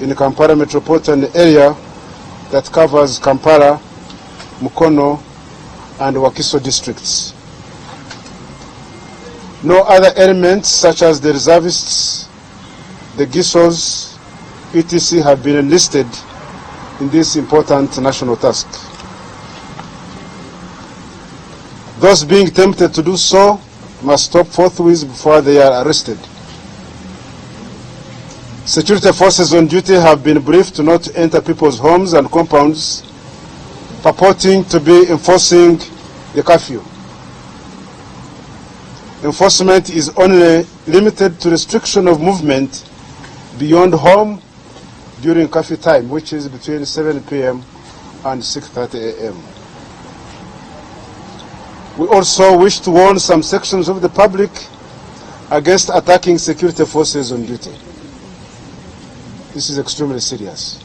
in the Kampala metropolitan area that covers Kampala, Mukono, and Wakiso districts. No other elements such as the reservists, the GISOs, etc. have been enlisted in this important national task. Those being tempted to do so must stop forthwith before they are arrested. Security forces on duty have been briefed not to enter people's homes and compounds, purporting to be enforcing the curfew. Enforcement is only limited to restriction of movement beyond home during curfew time, which is between 7 p.m. and 6:30 a.m. We also wish to warn some sections of the public against attacking security forces on duty. This is extremely serious.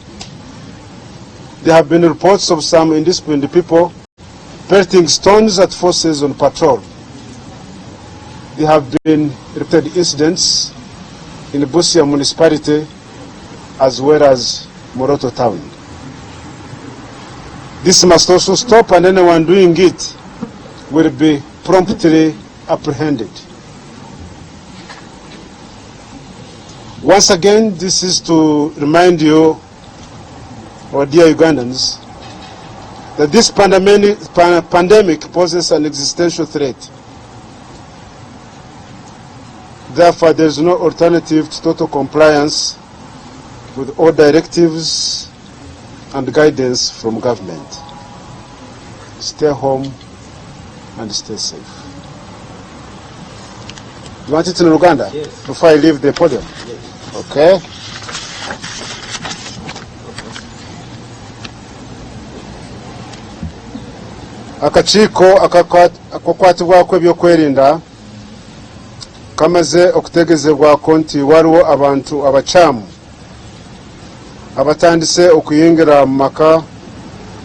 There have been reports of some indisciplined people pelting stones at forces on patrol. There have been reported incidents in Busia municipality as well as Moroto town. This must also stop, and anyone doing it will be promptly apprehended. Once again, this is to remind you, our dear Ugandans, that this pandemic poses an existential threat. Therefore, there is no alternative to total compliance with all directives and guidance from government. Stay home and stay safe. You want it in Uganda? Yes. Before I leave the podium? Yes. Okay. Akakiiko akakwatibwako ebyokwerinda kamaze okutegeezebwako nti waliwo abantu abakyamu abatandise okuyingira mu maka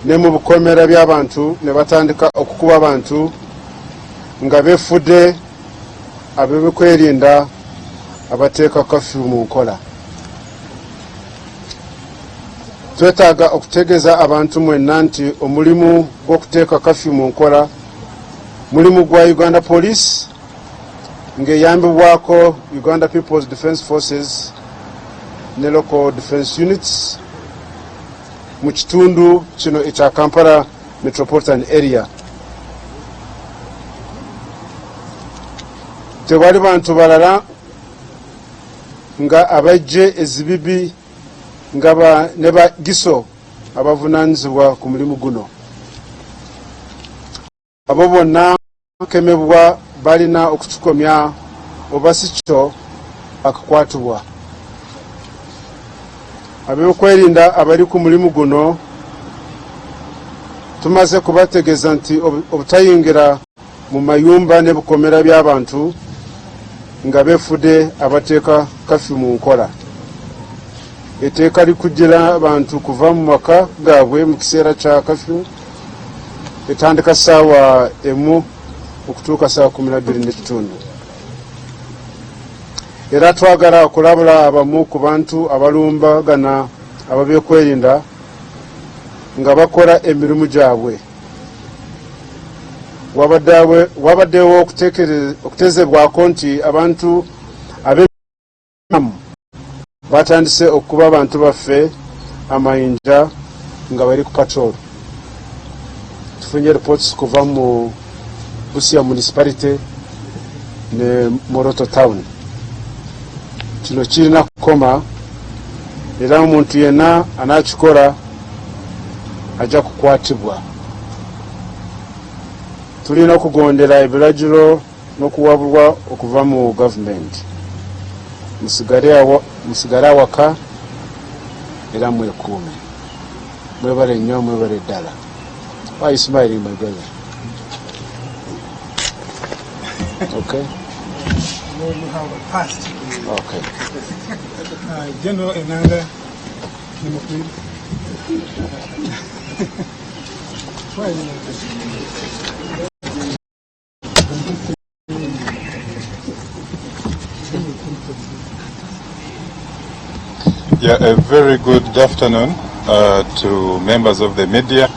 ne mu bukomera by'abantu ne batandika okukuba abantu nga beefudde ab'ebyokwerinda abateeka kafyu mu nkola. Twetaaga okutegeeza abantu mwenna nti omulimu gw'okuteeka kafyu mu nkola mulimu gwa Uganda Police ng'eyambibwako Uganda People's Defence Forces ne Local Defence Units mu kitundu kino ekya Kampala Metropolitan Area. Tewali bantu balala nga abajje ezibibi nga ne ba GISO abavunaanyizibwa ku mulimu guno. Abo bonna bakemebwa balina okukikomya oba si kyo akakwatibwa. Ab'okwerinda abali ku mulimu guno tumaze kubategeeza nti obutayingira mu mayumba ne bukomera by'abantu nga beefudde abateeka kafyu mu nkola. Etteeka likugira abantu kuva mu maka gaabwe mu kiseera kya kafyu etandika ssaawa 1 okutuuka ssaawa 12:30. Era twagala okulabula abamu ku bantu abalumbagana ab'ebyokwerinda nga bakola emirimu gyabwe. Wabaddewo okuteezebwako nti abantu ab'ebyamamu batandise okuba abantu baffe amayinja nga bali ku patrol. Tufunye reports kuva mu Busia municipality ne Moroto town. Kino kirina kukoma era omuntu yenna anakikola ajja kukwatibwa. Tulina okugondera ebiragiro n'okuwabulwa okuva mu gavumenti. Musigale awaka era mwekuume. Mwebale nnyo, mwebale ddala. Why are you smiling, my brother? Okay. You have a past. Okay. General Enanga Nimokwi. Why are you like this? Yeah, a very good afternoon to members of the media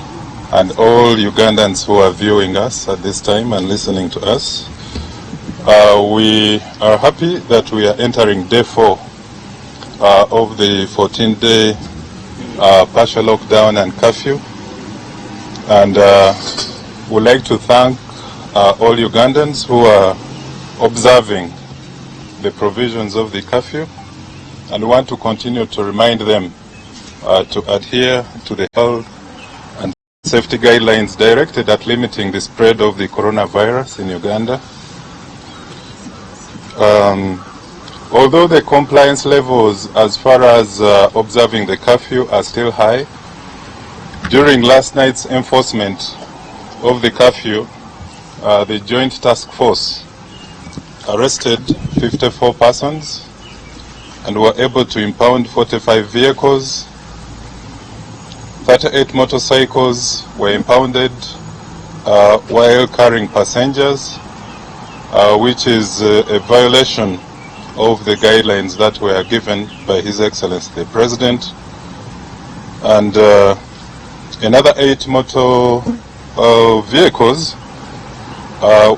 and all Ugandans who are viewing us at this time and listening to us. We are happy that we are entering day 4 of the 14-day partial lockdown and curfew. And we'd like to thank all Ugandans who are observing the provisions of the curfew, and want to continue to remind them to adhere to the health and safety guidelines directed at limiting the spread of the coronavirus in Uganda. Although the compliance levels as far as observing the curfew are still high, during last night's enforcement of the curfew, the Joint Task Force arrested 54 persons and were able to impound 45 vehicles. 38 motorcycles were impounded while carrying passengers, which is a violation of the guidelines that were given by His Excellency the President. And another 8 motor vehicles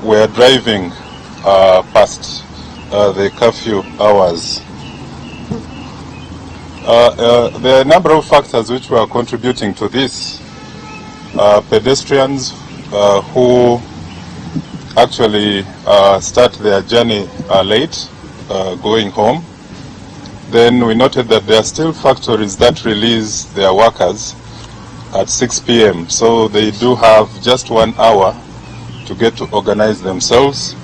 were driving past the curfew hours. There are a number of factors which were contributing to this. Pedestrians who actually start their journey late, going home. Then we noted that there are still factories that release their workers at 6 p.m. So they do have just 1 hour to get to organize themselves.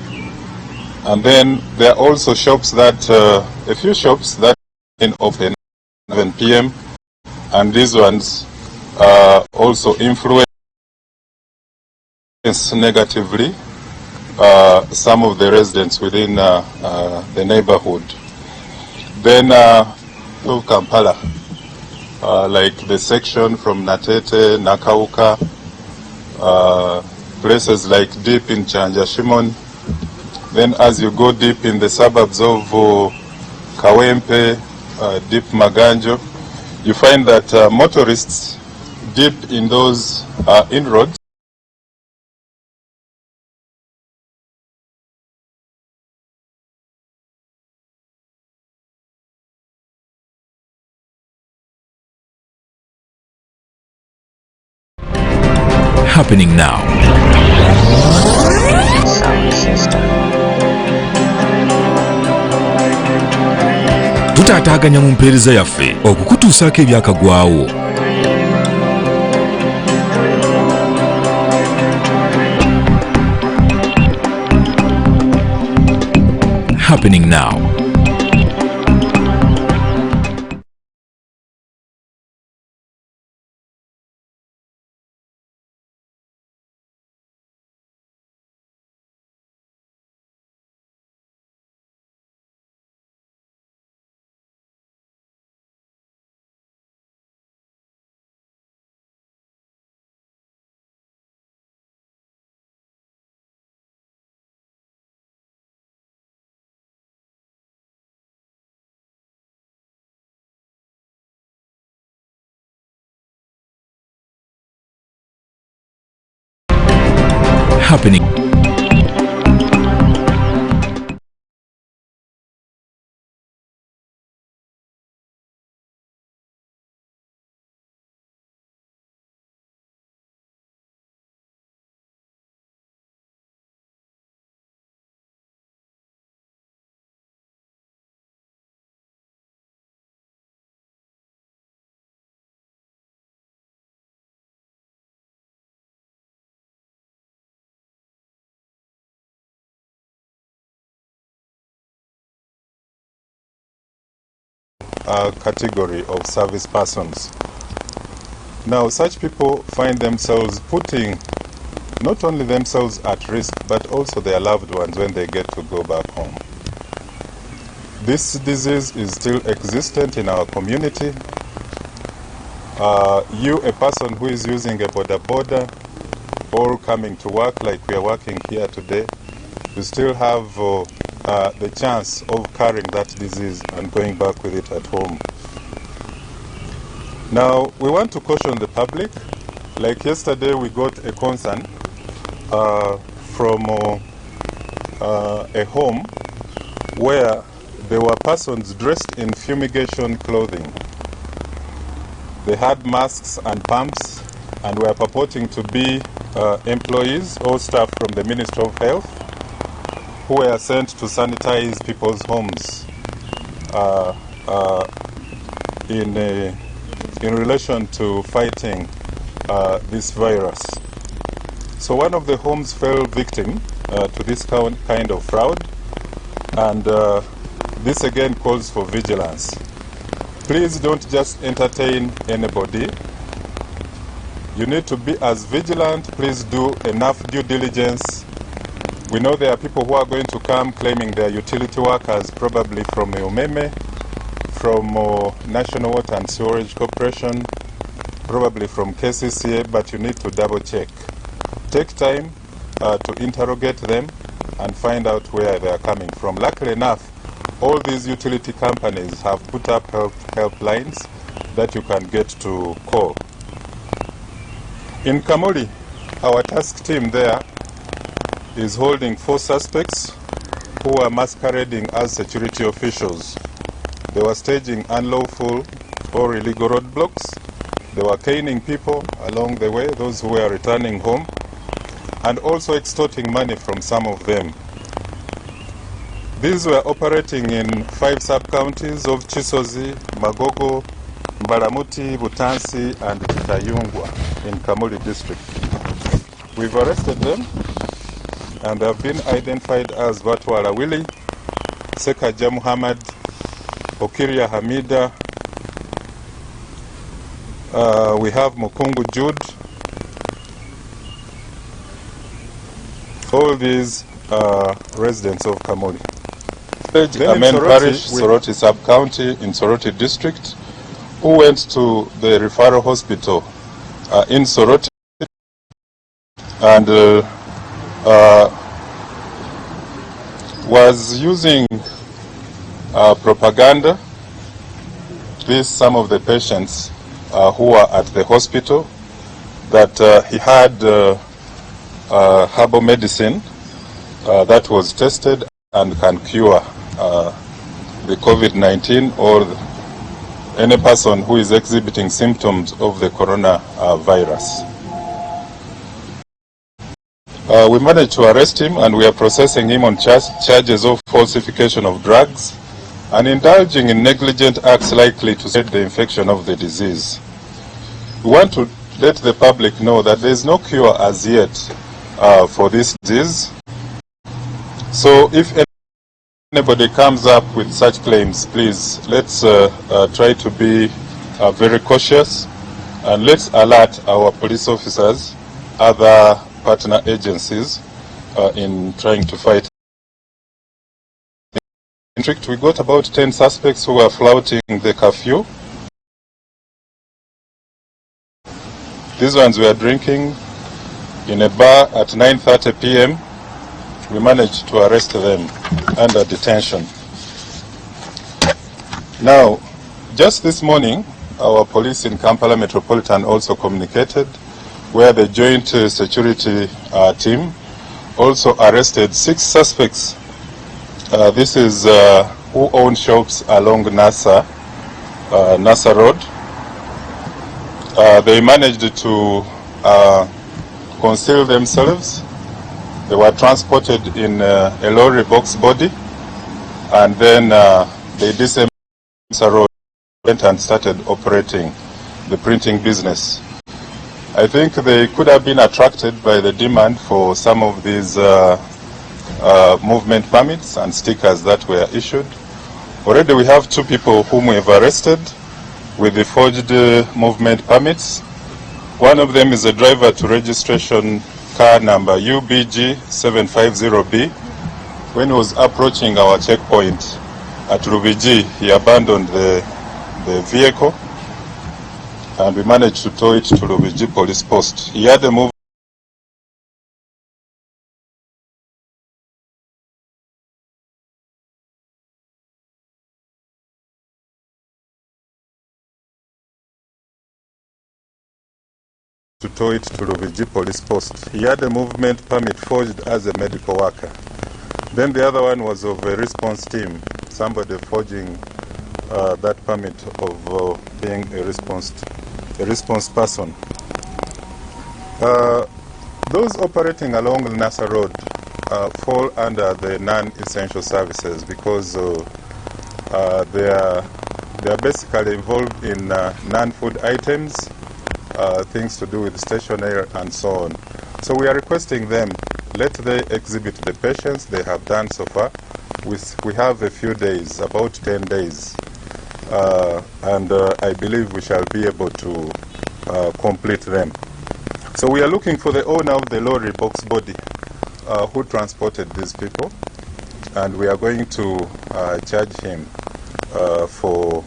And then there are also shops that, a few shops that open 7 p.m. and these ones also influence negatively some of the residents within the neighborhood. Then of Kampala, like the section from Natete, Nakauka, places like deep in Chanja Shimon. Then as you go deep in the suburbs of Kawempe, deep Maganjo, you find that motorists deep in those inroads happening now. Sound system. Tutaataganya mu mpeereza yaffe okukutuusaako ebyakagwawo. Happening now. Happening. category of service persons. Now, such people find themselves putting not only themselves at risk, but also their loved ones when they get to go back home. This disease is still existent in our community. You, a person who is using a boda or coming to work like we are working here today, you still have the chance of carrying that disease and going back with it at home. Now, we want to caution the public. Like yesterday, we got a concern from a home where there were persons dressed in fumigation clothing. They had masks and pumps and were purporting to be employees or staff from the Ministry of Health who were sent to sanitize people's homes in relation to fighting this virus. So one of the homes fell victim to this kind of fraud, and this again calls for vigilance. Please don't just entertain anybody. You need to be as vigilant. Please do enough due diligence. We know there are people who are going to come claiming they are utility workers, probably from Umeme, from National Water and Sewerage Corporation, probably from KCCA, but you need to double check. Take time to interrogate them and find out where they are coming from. Luckily enough, all these utility companies have put up helplines that you can get to call. In Kamuli, our task team there is holding 4 suspects who are masquerading as security officials. They were staging unlawful or illegal roadblocks. They were caning people along the way, those who were returning home, and also extorting money from some of them. These were operating in 5 sub-counties of Chisozi, Magogo, Mbalamuti, Butansi, and Kitayungwa in Kamuli district. We've arrested them, and they have been identified as Vatwala Willie, Sekaja Muhammad, Okiria Hamida, we have Mukungu Jude. All these are residents of Kamuli. Amen Parish, Soroti Sub-County in Soroti District, who went to the referral hospital in Soroti and was using propaganda. These some of the patients who were at the hospital that he had herbal medicine that was tested and can cure the COVID-19 or any person who is exhibiting symptoms of the coronavirus. We managed to arrest him, and we are processing him on charges of falsification of drugs and indulging in negligent acts likely to spread the infection of the disease. We want to let the public know that there is no cure as yet for this disease. So if anybody comes up with such claims, please let's try to be very cautious, and let's alert our police officers, other partner agencies in trying to fight. We got about 10 suspects who were flouting the curfew. These ones were drinking in a bar at 9:30 p.m. We managed to arrest them under detention. Now, just this morning, our police in Kampala Metropolitan also communicated, where the joint security team also arrested 6 suspects. This is who own shops along NASA Road. They managed to conceal themselves. They were transported in a lorry box body, and then they disassembled NASA Road and started operating the printing business. I think they could have been attracted by the demand for some of these movement permits and stickers that were issued. Already we have 2 people whom we have arrested with the forged movement permits. One of them is a driver to registration car number UBG750B. When he was approaching our checkpoint at Rubiji, he abandoned the vehicle, and we managed to tow it to Rubiji police post. He had a move to tow it to Ruviji police post. He had a movement permit forged as a medical worker. Then the other one was of a response team, somebody forging that permit of being a response person. Those operating along the Nasa Road fall under the non-essential services because they are basically involved in non-food items, things to do with stationery and so on. So we are requesting them, let they exhibit the patience they have done so far. We have a few days, about 10 days, and I believe we shall be able to complete them. So we are looking for the owner of the lorry box body who transported these people, and we are going to charge him for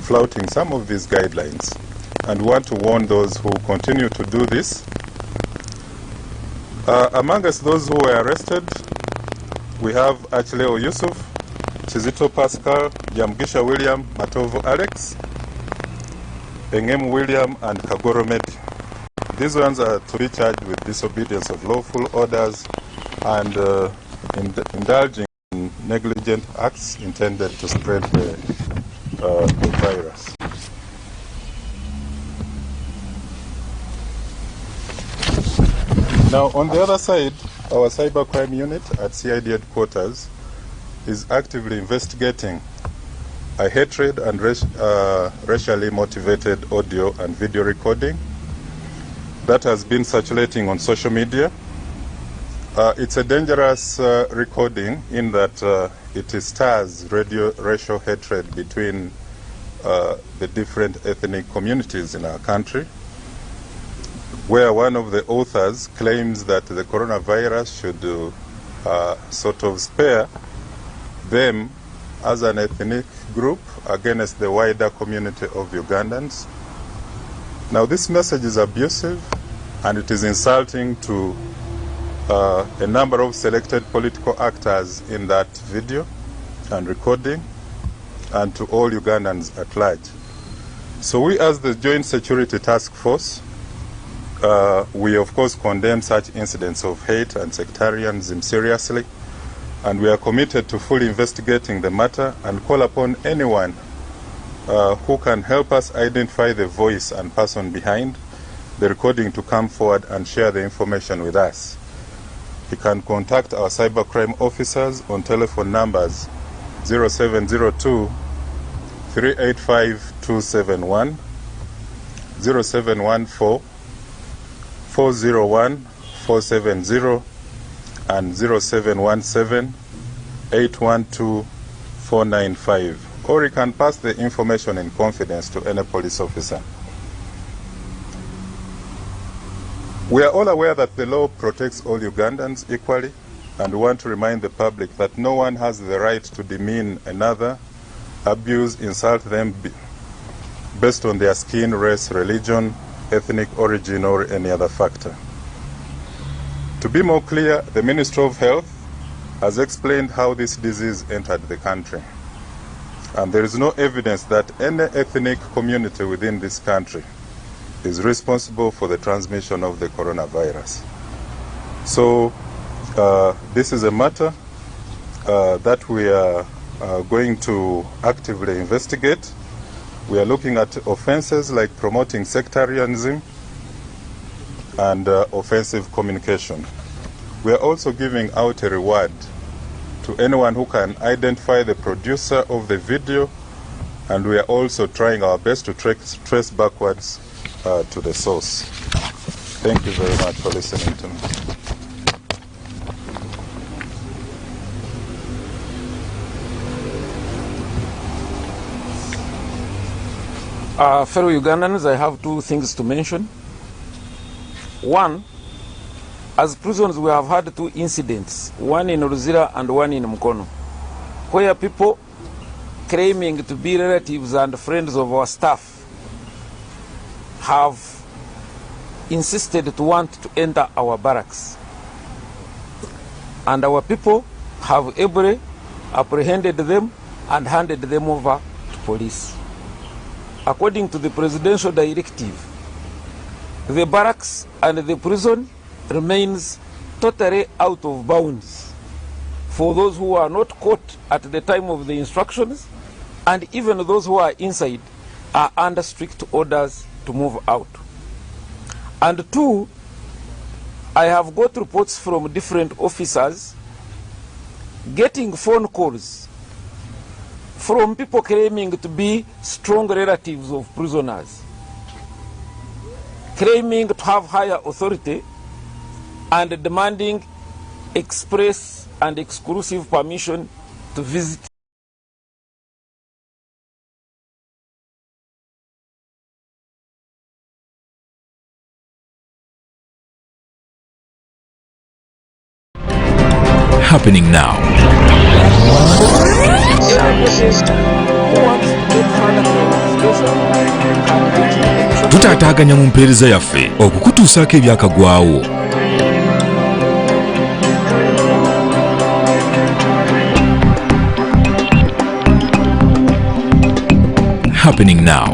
flouting some of these guidelines, and want to warn those who continue to do this. Among us, those who were arrested, we have Achileo Yusuf, Chizito Pascal, Jamgisha William, Matovo Alex, Engem William, and Kagoro Medi. These ones are to be charged with disobedience of lawful orders and indulging in negligent acts intended to spread the virus. Now, on the other side, our cybercrime unit at CID headquarters is actively investigating a hatred and racially motivated audio and video recording that has been circulating on social media. It's a dangerous recording in that it stirs racial hatred between the different ethnic communities in our country, where one of the authors claims that the coronavirus should sort of spare them as an ethnic group against the wider community of Ugandans. Now, this message is abusive and it is insulting to a number of selected political actors in that video and recording, and to all Ugandans at large. So we, as the Joint Security Task Force, we of course condemn such incidents of hate and sectarianism seriously, and we are committed to fully investigating the matter and call upon anyone who can help us identify the voice and person behind the recording to come forward and share the information with us. He can contact our cybercrime officers on telephone numbers 0702 385 271, 0714 401 470, and 0717 812 495. Or you can pass the information in confidence to any police officer. We are all aware that the law protects all Ugandans equally, and want to remind the public that no one has the right to demean another, abuse, insult them based on their skin, race, religion, ethnic origin, or any other factor. To be more clear, the Ministry of Health has explained how this disease entered the country, and there is no evidence that any ethnic community within this country is responsible for the transmission of the coronavirus. So this is a matter that we are going to actively investigate. We are looking at offenses like promoting sectarianism and offensive communication. We are also giving out a reward to anyone who can identify the producer of the video, and we are also trying our best to trace backwards to the source. Thank you very much for listening to me. Fellow Ugandans, I have two things to mention. One, as prisons we have had two incidents, one in Ruzira and one in Mukono, where people claiming to be relatives and friends of our staff have insisted to want to enter our barracks. And our people have ably apprehended them and handed them over to police. According to the presidential directive, the barracks and the prison remains totally out of bounds for those who are not caught at the time of the instructions, and even those who are inside are under strict orders to move out. And two, I have got reports from different officers getting phone calls from people claiming to be strong relatives of prisoners, claiming to have higher authority and demanding express and exclusive permission to visit. Happening now. Tutaataaganya mu mpeereza yaffe okukutuusaako ebyakagwawo. Happening now.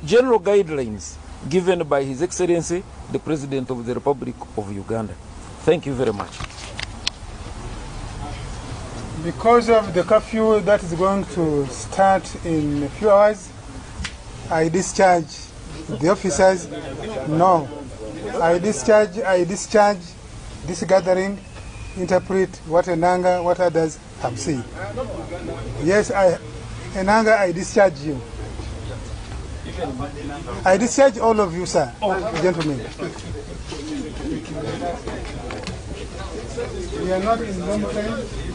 General guidelines given by His Excellency, the President of the Republic of Uganda. Thank you very much. Because of the curfew that is going to start in a few hours, I discharge the officers. No. I discharge this gathering, interpret what Enanga, what others have said. Yes, Enanga, I discharge you. I discharge all of you, sir, gentlemen. We are not in normal time.